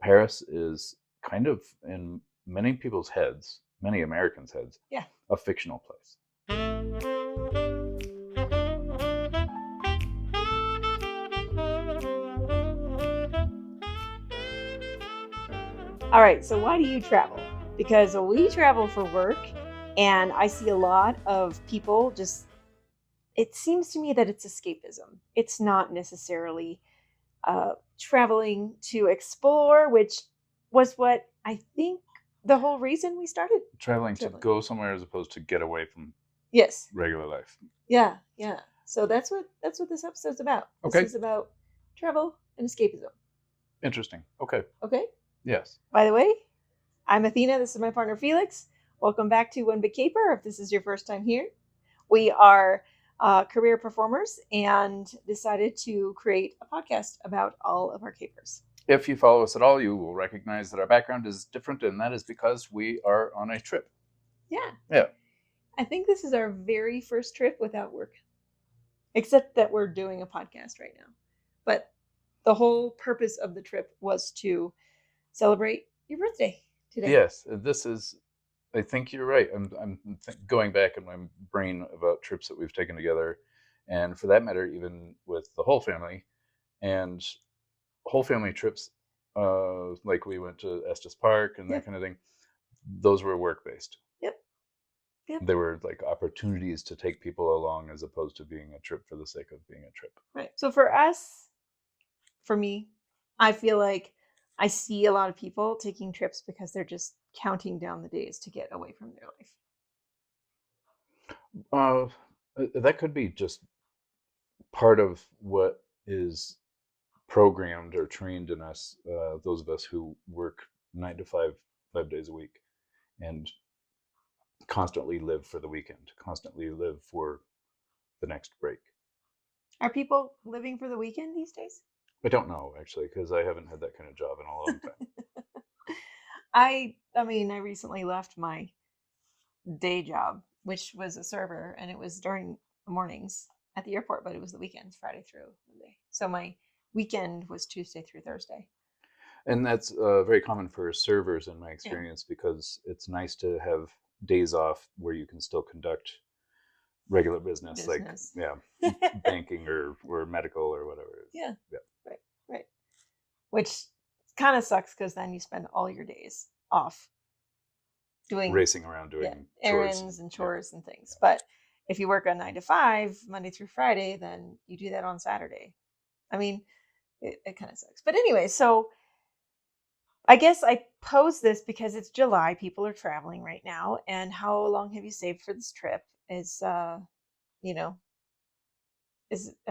Paris is kind of in many people's heads, many Americans' heads, Yeah. a fictional place. All right, so why do you travel? Because we travel for work, and I see a lot of people just, it seems to me that it's escapism. It's not necessarily traveling to explore, which was what I think the whole reason we started. Traveling to go somewhere as opposed to get away from Yes. regular life. Yeah. So that's what this episode's about. Okay. This is about travel and escapism. Interesting. Okay. Okay. Yes. By the way, I'm Athena. This is my partner Phelyx. Welcome back to One Big Caper. If this is your first time here, we are career performers and decided to create a podcast about all of our capers. If you follow us at all, you will recognize that our background is different, and that is because we are on a trip. Yeah. I think this is our very first trip without work, except that we're doing a podcast right now. But the whole purpose of the trip was to celebrate your birthday today. Yes, this is, I think you're right. I'm going back in my brain about trips that we've taken together, and for that matter, even with the whole family, and whole family trips, like we went to Estes Park and that kind of thing. Those were work-based. Yep. They were like opportunities to take people along as opposed to being a trip for the sake of being a trip. Right. So for us, for me, I feel like I see a lot of people taking trips because they're just counting down the days to get away from their life. That could be just part of what is programmed or trained in us, those of us who work 9 to 5 days a week and constantly live for the weekend, constantly live for the next break. Are people living for the weekend these days? I don't know, actually, because I haven't had that kind of job in a long time. I mean, I recently left my day job, which was a server, and it was during the mornings at the airport, but it was the weekends, Friday through Monday. So my weekend was Tuesday through Thursday. And that's very common for servers in my experience, because it's nice to have days off where you can still conduct regular business. Like banking or medical or whatever. Yeah. Right. Which kind of sucks because then you spend all your days off racing around doing errands and chores and things. But if you work a 9 to 5 Monday through Friday, then you do that on Saturday. I mean, it kind of sucks. But anyway, so I guess I pose this because it's July. People are traveling right now. And how long have you saved for this trip is a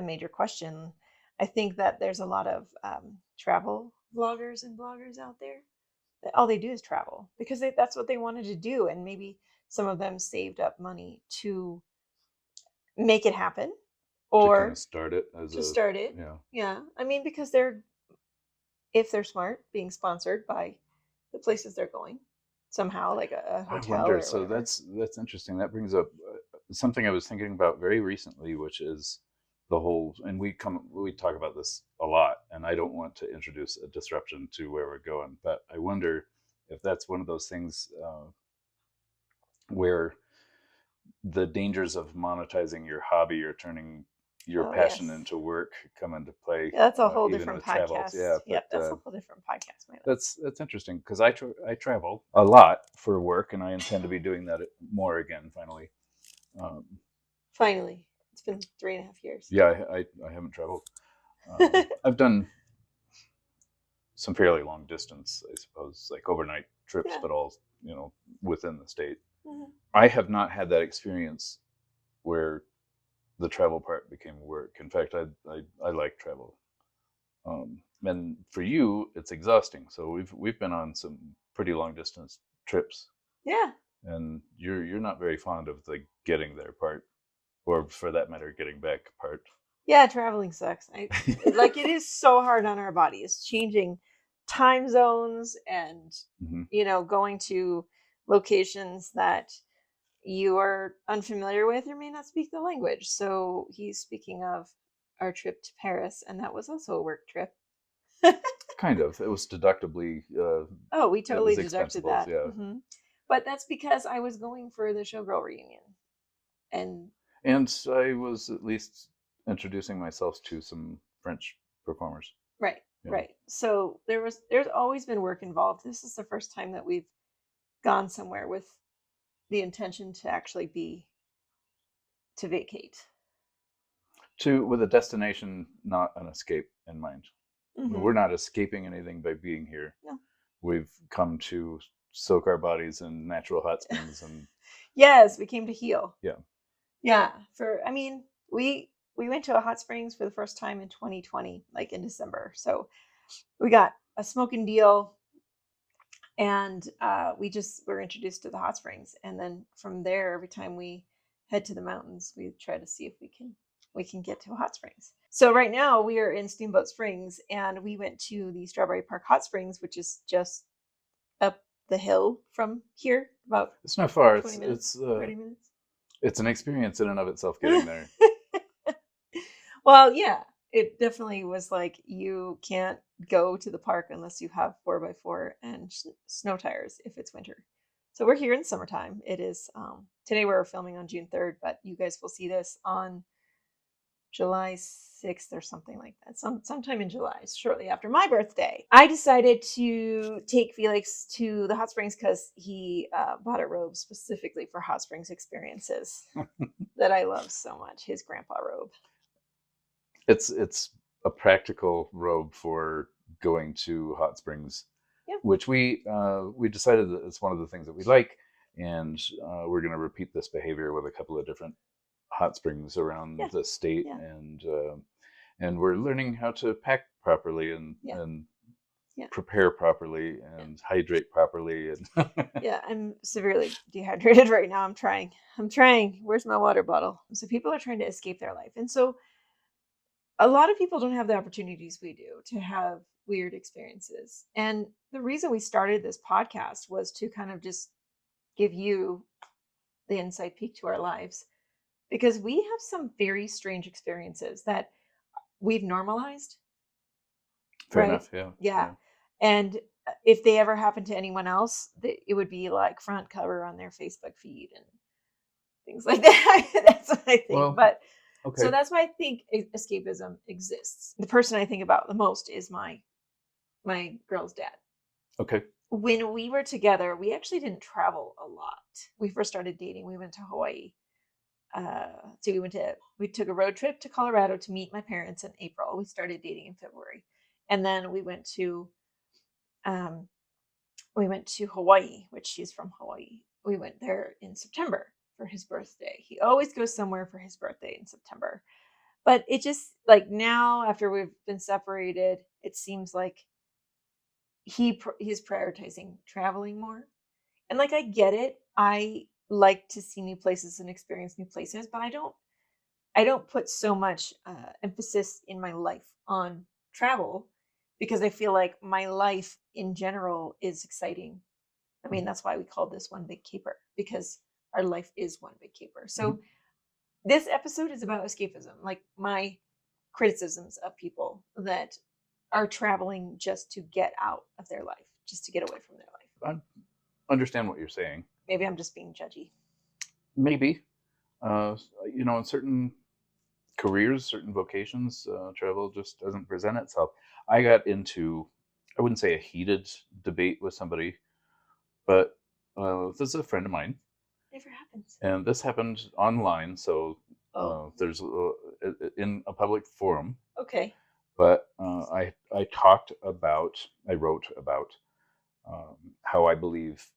major question. I think that there's a lot of travel vloggers and bloggers out there that all they do is travel because that's what they wanted to do. And maybe some of them saved up money to make it happen or to kind of start it. Yeah. I mean, because if they're smart, being sponsored by the places they're going somehow, like a hotel. I wonder, so that's interesting. That brings up something I was thinking about very recently, which is the whole, and we talk about this a lot, and I don't want to introduce a disruption to where we're going, but I wonder if that's one of those things where the dangers of monetizing your hobby or turning your passion into work come into play. Yeah, that's a whole different podcast. That's a whole different podcast. That's interesting because I travel a lot for work, and I intend to be doing that more again. Finally. Finally, it's been 3.5 years. Yeah, I haven't traveled. I've done some fairly long distance, I suppose, like overnight trips, but all within the state. Mm-hmm. I have not had that experience where the travel part became work. In fact, I like travel, and for you, it's exhausting. So we've been on some pretty long distance trips. Yeah. And you're not very fond of the getting there part, or for that matter, getting back part. Yeah, traveling sucks. Like it is so hard on our body. It's changing time zones and going to locations that you are unfamiliar with or may not speak the language. So he's speaking of our trip to Paris, and that was also a work trip. Kind of. It was deductably. Oh, we It totally was deducted expensible. that. Yeah. But that's because I was going for the showgirl reunion, and And I was at least introducing myself to some French performers. right, Yeah. right. So there's always been work involved. This is the first time that we've gone somewhere with the intention to actually be to vacate. With a destination, not an escape in mind. Mm-hmm. We're not escaping anything by being here. No. We've come to soak our bodies in natural hot springs and Yes, we came to heal. yeah. Yeah. We went to a hot springs for the first time in 2020, like in December. So we got a smoking deal, and we were introduced to the hot springs, and then from there, every time we head to the mountains, we try to see if we can get to hot springs. So right now we are in Steamboat Springs, and we went to the Strawberry Park Hot Springs, which is just up the hill from here, about It's not far. 20 minutes, 30 minutes. It's an experience in and of itself getting there. Well, yeah, it definitely was like you can't go to the park unless you have 4x4 and snow tires if it's winter. So we're here in summertime. It is today we're filming on June 3rd, but you guys will see this on July 6th or something like that. Sometime in July, shortly after my birthday. I decided to take Phelyx to the hot springs because he bought a robe specifically for hot springs experiences that I love so much. His grandpa robe. It's a practical robe for going to hot springs, yeah. Which we decided that it's one of the things that we like, and we're going to repeat this behavior with a couple of different hot springs around the state, and we're learning how to pack properly and prepare properly and hydrate properly. And yeah, I'm severely dehydrated right now. I'm trying. Where's my water bottle? So people are trying to escape their life, and so a lot of people don't have the opportunities we do to have weird experiences. And the reason we started this podcast was to kind of just give you the inside peek to our lives, because we have some very strange experiences that we've normalized. Fair enough. Yeah. And if they ever happen to anyone else, it would be like front cover on their Facebook feed and things like that. That's what I think. Well, but okay. So that's why I think escapism exists. The person I think about the most is my girl's dad. Okay. When we were together, we actually didn't travel a lot. We first started dating. We went to Hawaii. So we took a road trip to Colorado to meet my parents in April. We started dating in February, and then we went to Hawaii, which she's from Hawaii. We went there in September for his birthday. He always goes somewhere for his birthday in September. But it just, like, now after we've been separated, it seems like he's prioritizing traveling more. And like, I get it. I like to see new places and experience new places, but I don't put so much emphasis in my life on travel, because I feel like my life in general is exciting. I mean, that's why we call this One Big Caper, because our life is one big caper. So this episode is about escapism, like my criticisms of people that are traveling just to get out of their life, just to get away from their life. I understand what you're saying. Maybe I'm just being judgy. Maybe. In certain careers, certain vocations, travel just doesn't present itself. I got into, I wouldn't say a heated debate with somebody, but this is a friend of mine. Never happens. And this happened online, so there's in a public forum. Okay. But I wrote about how I believe,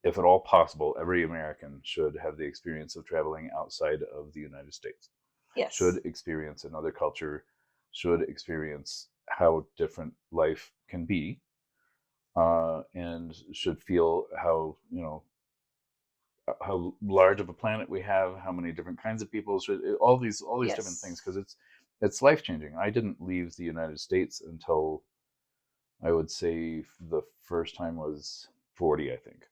if at all possible, every American should have the experience of traveling outside of the United States. Yes. Should experience another culture, should experience how different life can be, and should feel how large of a planet we have, how many different kinds of people, all these different things, because it's life-changing. I didn't leave the United States until, I would say, the first time was 40, I think.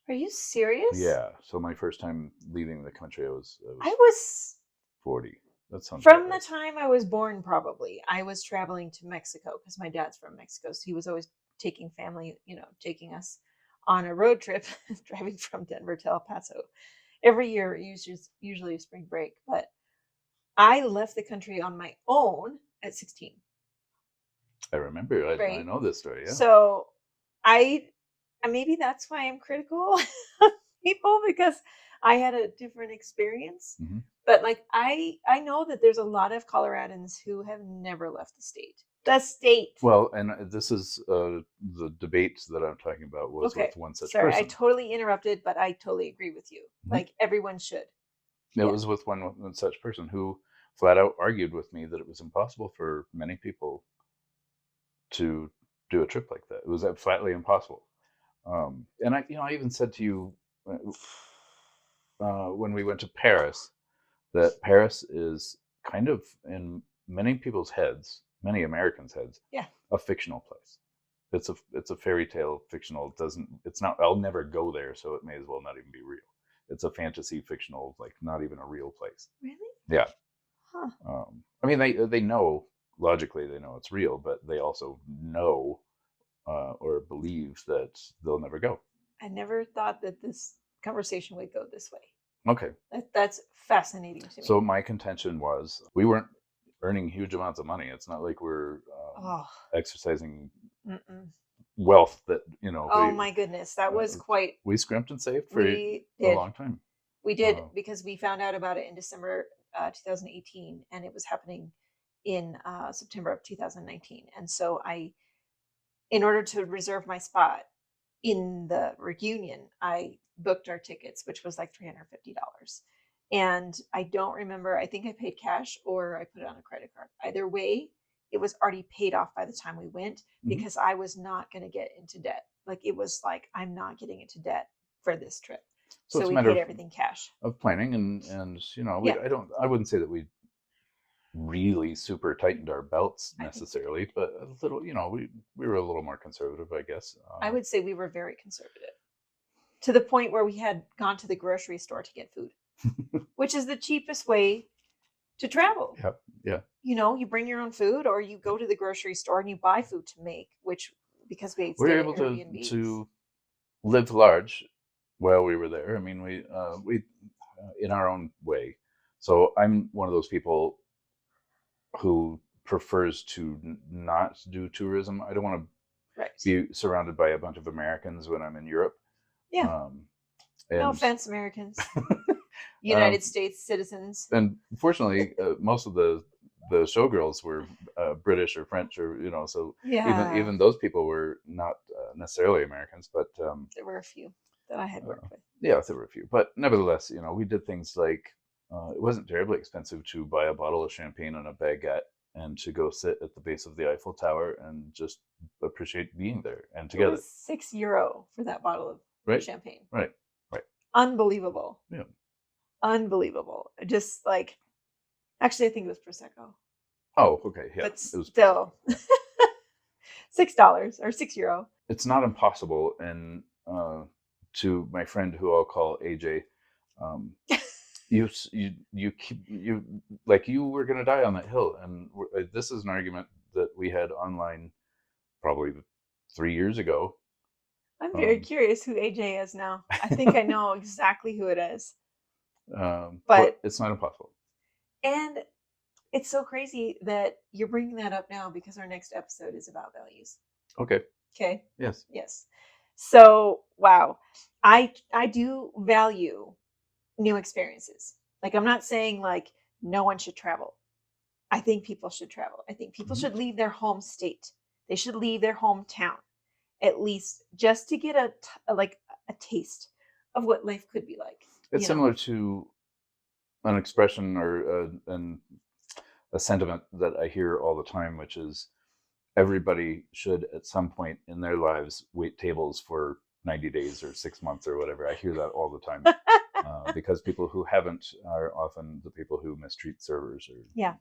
Are you serious? Yeah. So my first time leaving the country, I was 40. That sounds From about the right. time I was born, probably, I was traveling to Mexico because my dad's from Mexico. So he was always taking family, taking us on a road trip, driving from Denver to El Paso. Every year, usually a spring break. But I left the country on my own at 16. I remember. I Right. know this story. Yeah. So I maybe that's why I'm critical of people, because I had a different experience. Mm-hmm. But like I know that there's a lot of Coloradans who have never left the state. The state. Well, and this is the debate that I'm talking about was Okay. with one such Sorry, I person. totally interrupted, but I totally agree with you. Mhm. Like everyone should. It was with one such person who flat out argued with me that it was impossible for many people to do a trip like that. It was flatly impossible. And I even said to you when we went to Paris that Paris is kind of in many people's heads, many Americans' heads, Yeah. a fictional place. It's a fairy tale fictional. It's not. I'll never go there, so it may as well not even be real. It's a fantasy fictional, like not even a real place. Really? Yeah. Huh. I mean, they know logically they know it's real, but they also know or believe that they'll never go. I never thought that this conversation would go this way. Okay. That's fascinating to me. So my contention was we weren't earning huge amounts of money. It's not like we're exercising wealth that, Oh my goodness. That was quite. We scrimped and saved for a long time. We did, because we found out about it in December 2018, and it was happening in September of 2019. And so in order to reserve my spot in the reunion, I booked our tickets, which was like $350. And I don't remember, I think I paid cash or I put it on a credit card. Either way, it was already paid off by the time we went, because I was not going to get into debt. Like it was like, I'm not getting into debt for this trip. So we paid everything cash. Of planning and I wouldn't say that we really super tightened our belts necessarily, but a little, we were a little more conservative, I guess. I would say we were very conservative, to the point where we had gone to the grocery store to get food, which is the cheapest way to travel. Yeah. You bring your own food, or you go to the grocery store and you buy food to make, which, because we were able to live large while we were there. I mean, we in our own way. So I'm one of those people who prefers to not do tourism. I don't want to be surrounded by a bunch of Americans when I'm in Europe. Yeah. No offense, Americans. United States citizens. And fortunately, most of the showgirls were British or French, or so even those people were not necessarily Americans, but there were a few that I had worked with. Yeah, there were a few, but nevertheless, we did things like it wasn't terribly expensive to buy a bottle of champagne and a baguette and to go sit at the base of the Eiffel Tower and just appreciate being there and together. It was €6 for that bottle of champagne. Right. Unbelievable. Yeah. Unbelievable. Just like, actually, I think it was Prosecco. Oh, okay. Yeah. But still, $6 or €6. It's not impossible. And to my friend who I'll call AJ, you like you were going to die on that hill. And this is an argument that we had online probably 3 years ago. I'm very curious who AJ is now. I think I know exactly who it is. But it's not impossible. And it's so crazy that you're bringing that up now, because our next episode is about values. Okay. Yes. So, wow. I do value new experiences. Like, I'm not saying like no one should travel. I think people should travel. I think people should leave their home state. They should leave their hometown, at least, just to get a taste of what life could be like. It's similar to an expression or a sentiment that I hear all the time, which is everybody should at some point in their lives wait tables for 90 days or 6 months or whatever. I hear that all the time because people who haven't are often the people who mistreat servers. Yeah.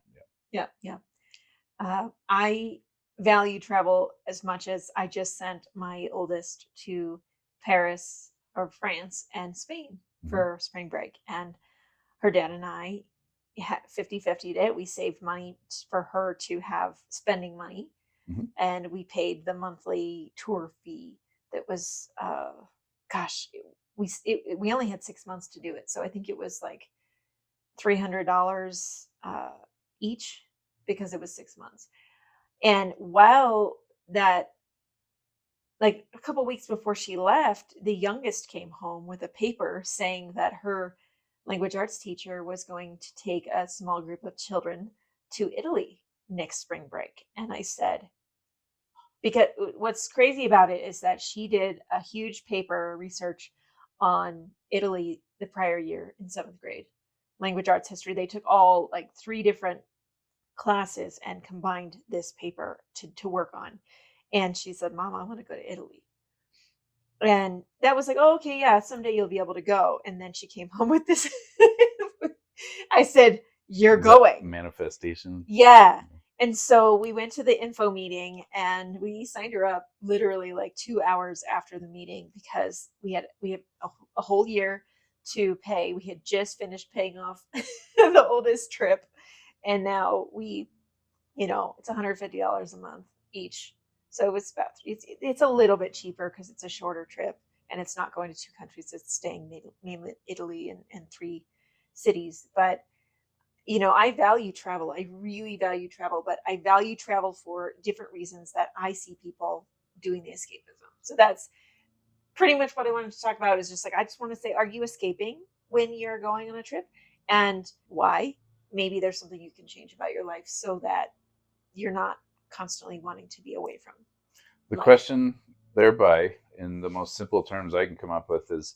I value travel as much as I just sent my oldest to Paris or France and Spain for spring break, and her dad and I 50-50'd it. We saved money for her to have spending money. Mhm. And we paid the monthly tour fee that was, we only had 6 months to do it. So I think it was like $300 each because it was 6 months. And while that, like a couple weeks before she left, the youngest came home with a paper saying that her language arts teacher was going to take a small group of children to Italy next spring break. And I said, because what's crazy about it is that she did a huge paper research on Italy the prior year in 7th grade, language arts history. They took all like 3 different classes and combined this paper to work on. And she said, Mom, I want to go to Italy. And that was like, oh, okay, yeah, someday you'll be able to go. And then she came home with this. I said, you're going. Manifestation. Yeah. And so we went to the info meeting and we signed her up literally like 2 hours after the meeting because we had a whole year to pay. We had just finished paying off the oldest trip. And now it's $150 a month each. So it was it's a little bit cheaper because it's a shorter trip and it's not going to 2 countries. It's staying mainly Italy and 3 cities. But I value travel. I really value travel, but I value travel for different reasons that I see people doing the escapism. So that's pretty much what I wanted to talk about, is just like, I just want to say, are you escaping when you're going on a trip, and why? Maybe there's something you can change about your life so that you're not constantly wanting to be away from the life. Question thereby, in the most simple terms I can come up with, is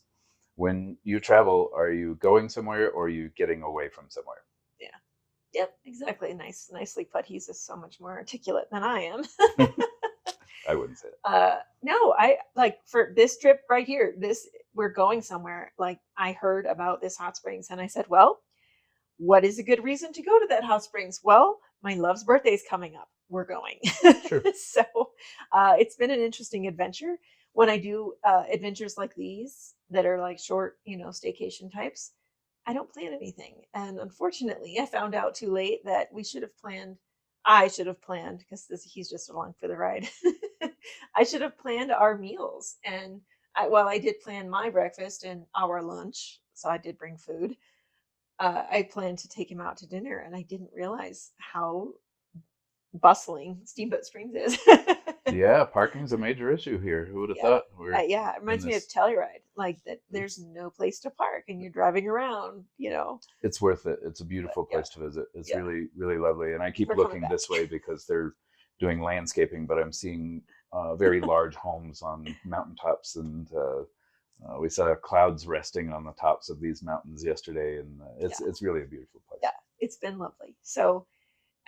when you travel, are you going somewhere or are you getting away from somewhere? Yeah. Yep, exactly. Nicely put. He's just so much more articulate than I am. I wouldn't say that. No, I like for this trip right here, we're going somewhere. Like, I heard about this hot springs and I said, well, what is a good reason to go to that hot springs? Well, my love's birthday is coming up. We're going. Sure. So it's been an interesting adventure. When I do adventures like these that are like short, staycation types, I don't plan anything. And unfortunately, I found out too late that I should have planned, because he's just along for the ride. I should have planned our meals. And while I did plan my breakfast and our lunch, so I did bring food, I planned to take him out to dinner, and I didn't realize how bustling Steamboat Springs is. Yeah, parking's a major issue here. Who would have thought? Yeah, it reminds me of Telluride, like that. There's no place to park, and you're driving around. It's worth it. It's a beautiful place to visit. It's really, really lovely. And I keep looking this way because they're doing landscaping, but I'm seeing very large homes on mountaintops, and we saw clouds resting on the tops of these mountains yesterday, and it's really a beautiful place. Yeah, it's been lovely. So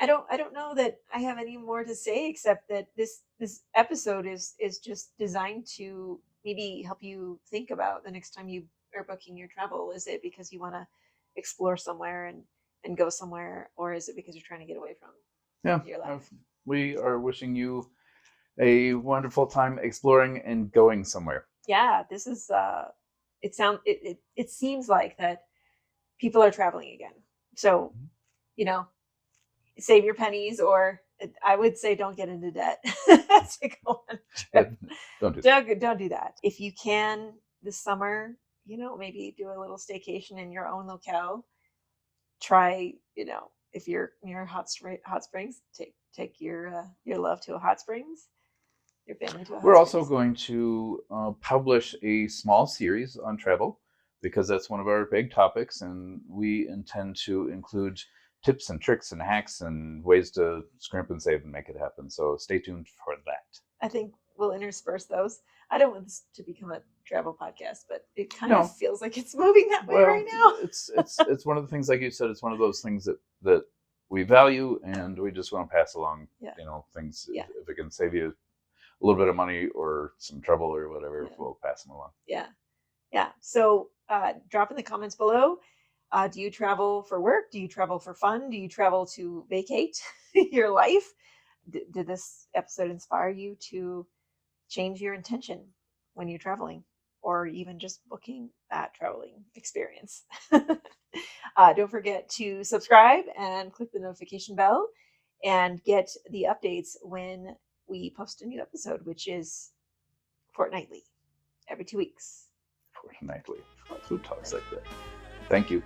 I don't know that I have any more to say, except that this episode is just designed to maybe help you think about the next time you are booking your travel. Is it because you want to explore somewhere and go somewhere, or is it because you're trying to get away from your life? We are wishing you a wonderful time exploring and going somewhere. Yeah, this is it seems like that people are traveling again. So, save your pennies, or I would say don't get into debt to go on a trip. Don't do that. If you can this summer, maybe do a little staycation in your own locale. Try, if you're near hot springs, take your love to a hot springs. Your family to a hot We're springs. also going to publish a small series on travel, because that's one of our big topics, and we intend to include tips and tricks and hacks and ways to scrimp and save and make it happen. So stay tuned for that. I think we'll intersperse those. I don't want this to become a travel podcast, but it kind of feels like it's moving that way right now. it's one of the things, like you said, it's one of those things that we value, and we just want to pass along. Things. Yeah. If it can save you a little bit of money or some trouble or whatever, we'll pass them along. Yeah. So drop in the comments below. Do you travel for work? Do you travel for fun? Do you travel to vacate your life? Did this episode inspire you to change your intention when you're traveling? or even just booking that traveling experience. Don't forget to subscribe and click the notification bell and get the updates when we post a new episode, which is fortnightly, every 2 weeks. Fortnightly. Who talks like that? Thank you.